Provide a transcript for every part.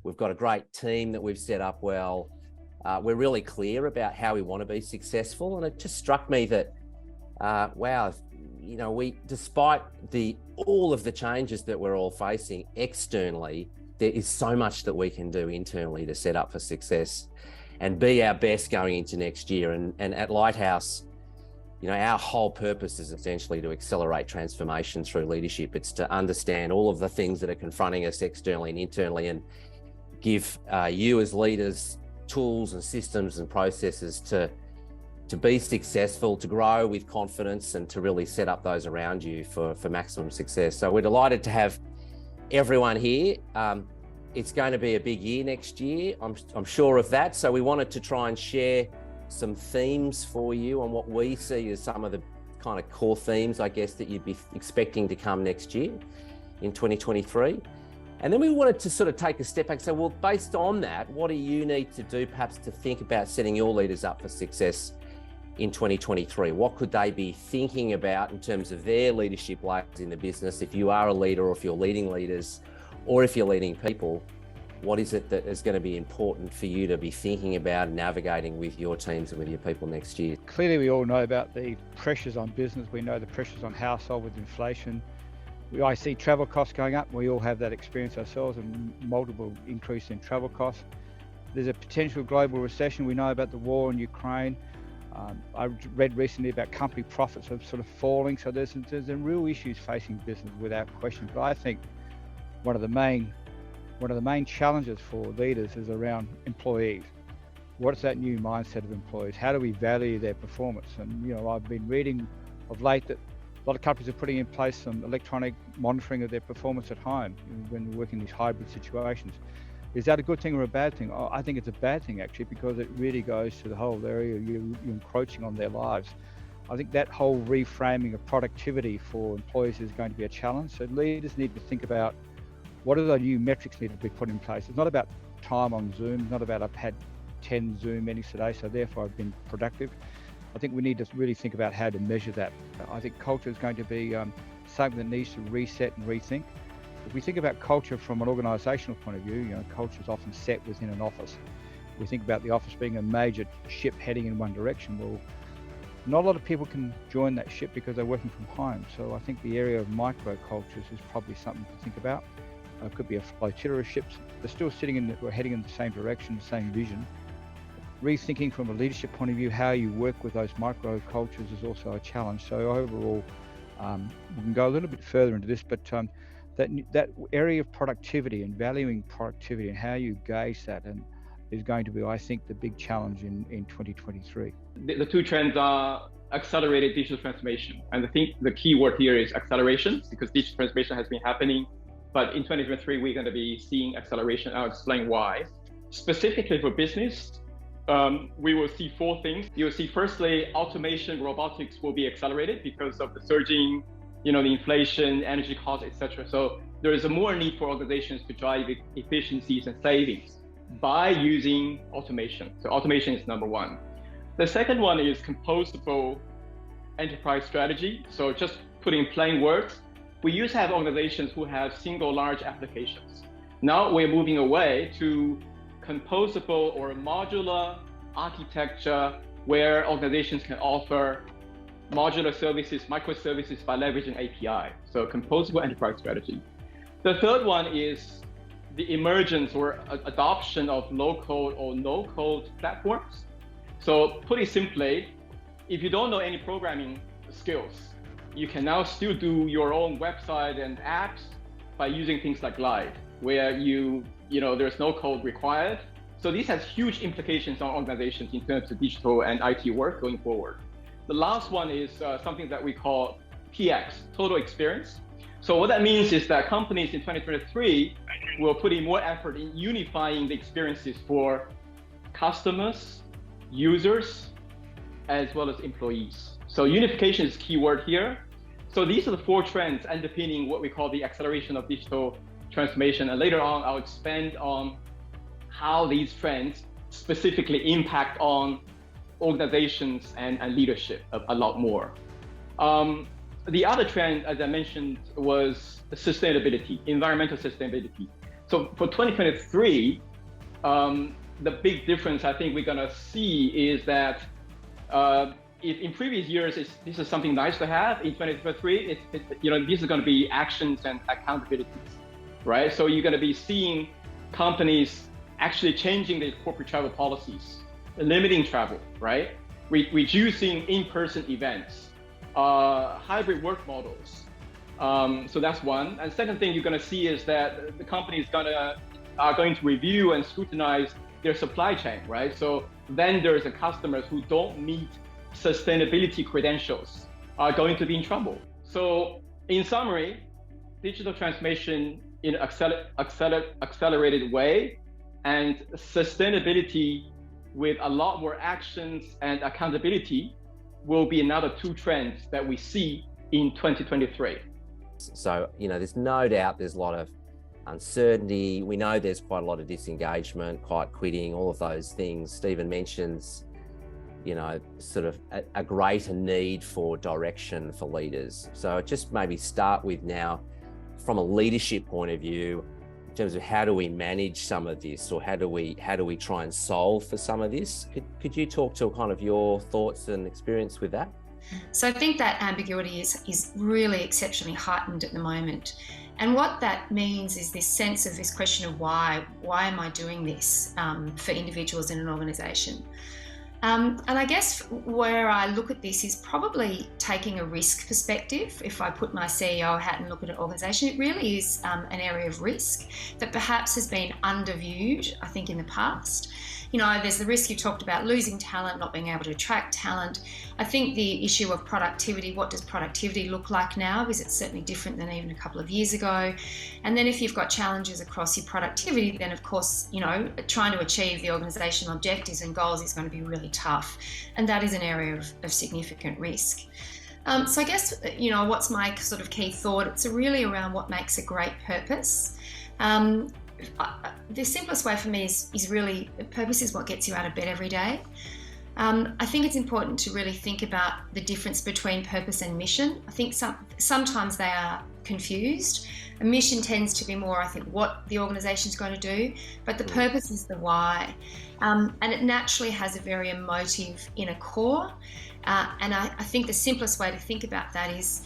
We've got a great team that we've set up well. We're really clear about how we want to be successful. And it just struck me that, wow, despite all of the changes that we're all facing externally, there is so much that we can do internally to set up for success and be our best going into next year. And at Lighthouse, our whole purpose is essentially to accelerate transformation through leadership. It's to understand all of the things that are confronting us externally and internally, and give you as leaders tools and systems and processes to be successful, to grow with confidence, and to really set up those around you for maximum success. So we're delighted to have everyone here. It's going to be a big year next year, I'm sure of that. So we wanted to try and share some themes for you on what we see as some of the kind of core themes, I guess, that you'd be expecting to come next year in 2023. And then we wanted to sort of take a step back and say, well, based on that, what do you need to do perhaps to think about setting your leaders up for success in 2023? What could they be thinking about in terms of their leadership layers in the business? If you are a leader, or if you're leading leaders, or if you're leading people, what is it that is going to be important for you to be thinking about and navigating with your teams and with your people next year? Clearly, we all know about the pressures on business. We know the pressures on household with inflation. I see travel costs going up. We all have that experience ourselves, and multiple increase in travel costs. There's a potential global recession. We know about the war in Ukraine. I read recently about company profits are sort of falling. So there's some real issues facing business without question. But I think one of the main challenges for leaders is around employees. What is that new mindset of employees? How do we value their performance? And I've been reading of late that a lot of companies are putting in place some electronic monitoring of their performance at home when they're working in these hybrid situations. Is that a good thing or a bad thing? I think it's a bad thing, actually, because it really goes to the whole area you're encroaching on their lives. I think that whole reframing of productivity for employees is going to be a challenge. So leaders need to think about what are the new metrics need to be put in place. It's not about time on Zoom. It's not about I've had 10 Zoom meetings today, so therefore I've been productive. I think we need to really think about how to measure that. I think culture is going to be something that needs to reset and rethink. If we think about culture from an organisational point of view, culture is often set within an office. We think about the office being a major ship heading in one direction. Well, not a lot of people can join that ship because they're working from home. So I think the area of micro cultures is probably something to think about. It could be a flotilla of ships. They're still we're heading in the same direction, the same vision. Rethinking from a leadership point of view, how you work with those micro cultures is also a challenge. So overall, we can go a little bit further into this, but that area of productivity and valuing productivity and how you gauge that is going to be, I think, the big challenge in 2023. The two trends are accelerated digital transformation. And I think the key word here is acceleration, because digital transformation has been happening. But in 2023, we're going to be seeing acceleration. I'll explain why. Specifically for business, we will see four things. You will see, firstly, automation, robotics will be accelerated because of the surging, the inflation, energy costs, etc. So there is a more need for organizations to drive efficiencies and savings by using automation. So automation is number one. The second one is composable enterprise strategy. So just putting in plain words, we used to have organizations who have single large applications. Now we're moving away to composable or modular architecture where organizations can offer modular services, microservices by leveraging API. So composable enterprise strategy. The third one is the emergence or adoption of low-code or no-code platforms. So put it simply, if you don't know any programming skills, you can now still do your own website and apps by using things like Glide, where there's no code required. So this has huge implications on organizations in terms of digital and IT work going forward. The last one is something that we call PX, total experience. So what that means is that companies in 2023 will put in more effort in unifying the experiences for customers, users, as well as employees. So unification is key word here. So these are the four trends underpinning what we call the acceleration of digital transformation. And later on, I'll expand on how these trends specifically impact on organizations and leadership a lot more. The other trend, as I mentioned, was sustainability, environmental sustainability. So for 2023, the big difference I think we're going to see is that if in previous years this is something nice to have, in 2023 these are going to be actions and accountabilities, right? So you're going to be seeing companies actually changing their corporate travel policies, limiting travel, right? Reducing in-person events, hybrid work models. So that's one. And second thing you're going to see is that the companies are going to review and scrutinize their supply chain, right? So vendors and customers who don't meet sustainability credentials are going to be in trouble. So in summary, digital transformation in an accelerated way, and sustainability with a lot more actions and accountability will be another two trends that we see in 2023. So, there's no doubt there's a lot of uncertainty. We know there's quite a lot of disengagement, quiet quitting, all of those things. Stephen mentions, sort of a greater need for direction for leaders. So just maybe start with now, from a leadership point of view, in terms of how do we manage some of this, or how do we try and solve for some of this? Could you talk to kind of your thoughts and experience with that? So I think that ambiguity is really exceptionally heightened at the moment. And what that means is this sense of this question of why am I doing this for individuals in an organisation? And I guess where I look at this is probably taking a risk perspective. If I put my CEO hat and look at an organisation, it really is an area of risk that perhaps has been underviewed, I think, in the past. There's the risk you talked about, losing talent, not being able to attract talent. I think the issue of productivity, what does productivity look like now? Because it's certainly different than even a couple of years ago. And then if you've got challenges across your productivity, then of course, trying to achieve the organisational objectives and goals is going to be really tough. And that is an area of significant risk. So I guess, what's my sort of key thought? It's really around what makes a great purpose. The simplest way for me is really, purpose is what gets you out of bed every day. I think it's important to really think about the difference between purpose and mission. I think sometimes they are confused. A mission tends to be more, I think, what the organisation is going to do, but the purpose is the why. And it naturally has a very emotive inner core. And I think the simplest way to think about that is,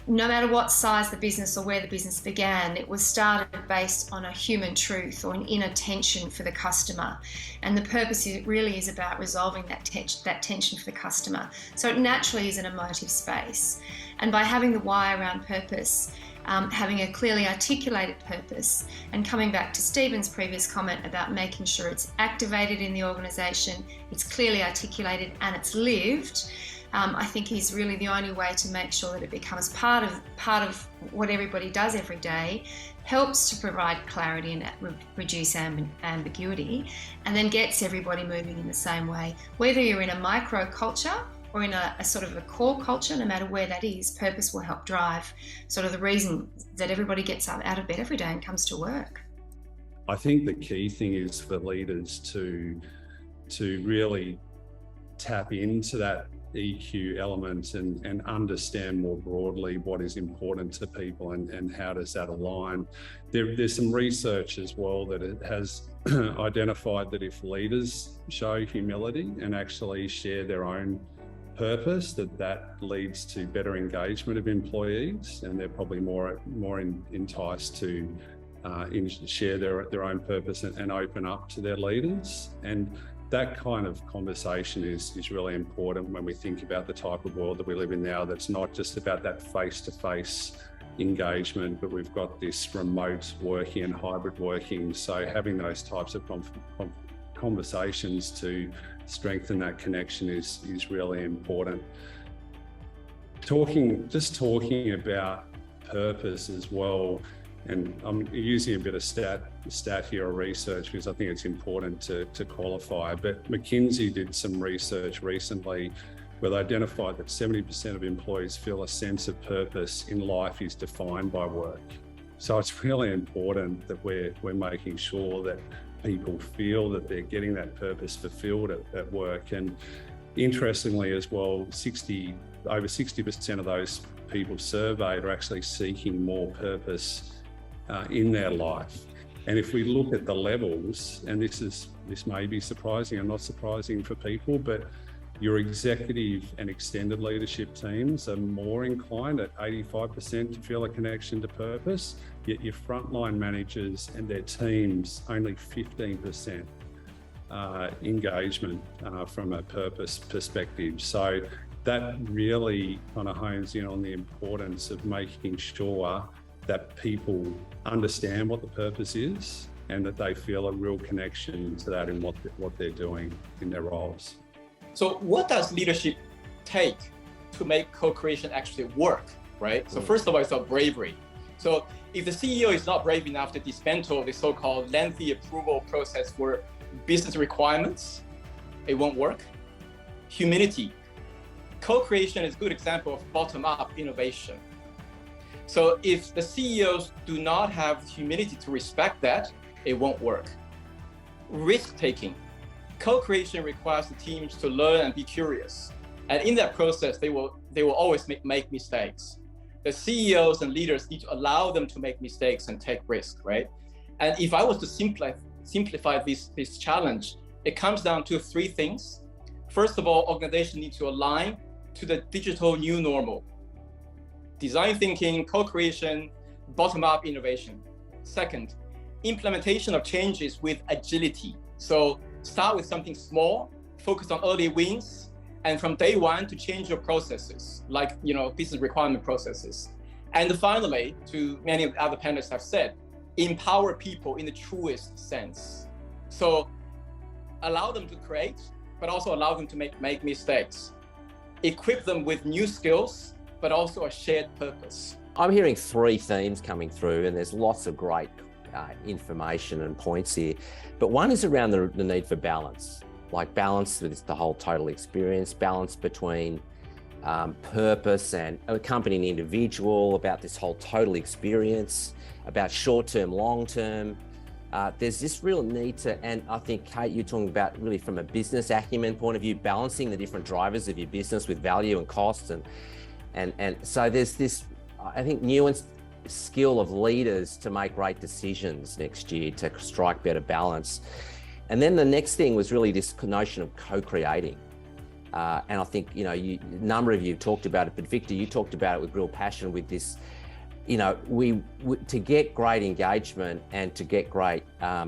no matter what size the business or where the business began, it was started based on a human truth or an inner tension for the customer. And the purpose really is about resolving that tension for the customer. So it naturally is an emotive space. And by having the why around purpose, having a clearly articulated purpose, and coming back to Stephen's previous comment about making sure it's activated in the organisation, it's clearly articulated and it's lived, I think is really the only way to make sure that it becomes part of what everybody does every day, helps to provide clarity and reduce ambiguity, and then gets everybody moving in the same way. Whether you're in a micro culture or in a sort of a core culture, no matter where that is, purpose will help drive sort of the reason that everybody gets up out of bed every day and comes to work. I think the key thing is for leaders to really tap into that EQ element and understand more broadly what is important to people and how does that align. There's some research as well that it has identified that if leaders show humility and actually share their own purpose, that leads to better engagement of employees, and they're probably more enticed to share their own purpose and open up to their leaders. And that kind of conversation is really important when we think about the type of world that we live in now, that's not just about that face-to-face engagement, but we've got this remote working and hybrid working. So having those types of conversations to strengthen that connection is really important. Talking about purpose as well, and I'm using a bit of stat here or research because I think it's important to qualify, but McKinsey did some research recently where they identified that 70% of employees feel a sense of purpose in life is defined by work. So it's really important that we're making sure that people feel that they're getting that purpose fulfilled at work. And interestingly as well, over 60% of those people surveyed are actually seeking more purpose in their life. And if we look at the levels, and this may be surprising and not surprising for people, but your executive and extended leadership teams are more inclined at 85% to feel a connection to purpose, yet your frontline managers and their teams only 15% engagement from a purpose perspective. So that really kind of hones in on the importance of making sure that people understand what the purpose is and that they feel a real connection to that in what they're doing in their roles. So what does leadership take to make co-creation actually work, right? So first of all, it's about bravery. So if the CEO is not brave enough to dismantle the so-called lengthy approval process for business requirements, it won't work. Humility. Co-creation is a good example of bottom-up innovation. So if the CEOs do not have humility to respect that, it won't work. Risk-taking. Co-creation requires the teams to learn and be curious. And in that process, they will always make mistakes. The CEOs and leaders need to allow them to make mistakes and take risks, right? And if I was to simplify this challenge, it comes down to three things. First of all, organizations need to align to the digital new normal. Design thinking, co-creation, bottom-up innovation. Second, implementation of changes with agility. So start with something small, focus on early wins, and from day one to change your processes, like business requirement processes. And finally, to many of the other panelists have said, empower people in the truest sense. So allow them to create, but also allow them to make mistakes. Equip them with new skills, but also a shared purpose. I'm hearing three themes coming through, and there's lots of great information and points here. But one is around the need for balance, like balance with the whole total experience, balance between purpose and accompanying individual, about this whole total experience, about short-term, long-term. There's this real need to, and I think, Kate, you're talking about really from a business acumen point of view, balancing the different drivers of your business with value and costs. And so there's this, I think, nuanced skill of leaders to make great decisions next year, to strike better balance. And then the next thing was really this notion of co-creating. And I think, a number of you talked about it, but Victor, you talked about it with real passion with this, we to get great engagement and to get great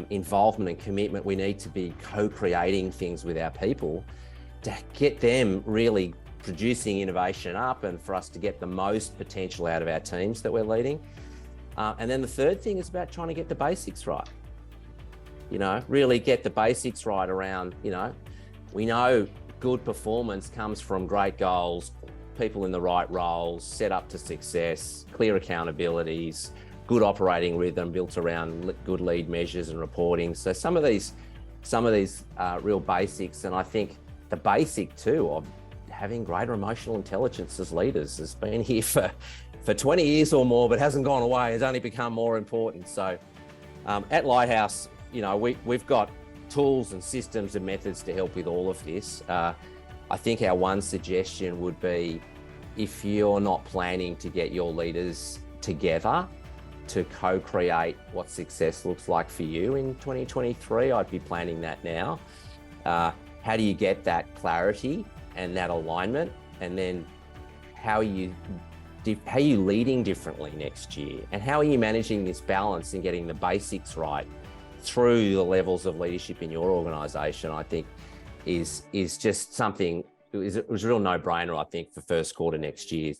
involvement and commitment, we need to be co-creating things with our people to get them really producing innovation up and for us to get the most potential out of our teams that we're leading. And then the third thing is about trying to get the basics right. Really get the basics right around, we know good performance comes from great goals, people in the right roles, set up to success, clear accountabilities, good operating rhythm built around good lead measures and reporting. So some of these real basics, and I think the basic too of having greater emotional intelligence as leaders has been here for 20 years or more, but hasn't gone away. It's only become more important. So at Lighthouse, we've got tools and systems and methods to help with all of this. I think our one suggestion would be, if you're not planning to get your leaders together to co-create what success looks like for you in 2023, I'd be planning that now. How do you get that clarity and that alignment? And then how are you leading differently next year? And how are you managing this balance and getting the basics right through the levels of leadership in your organisation? I think is just something, it was a real no-brainer, I think, for first quarter next year.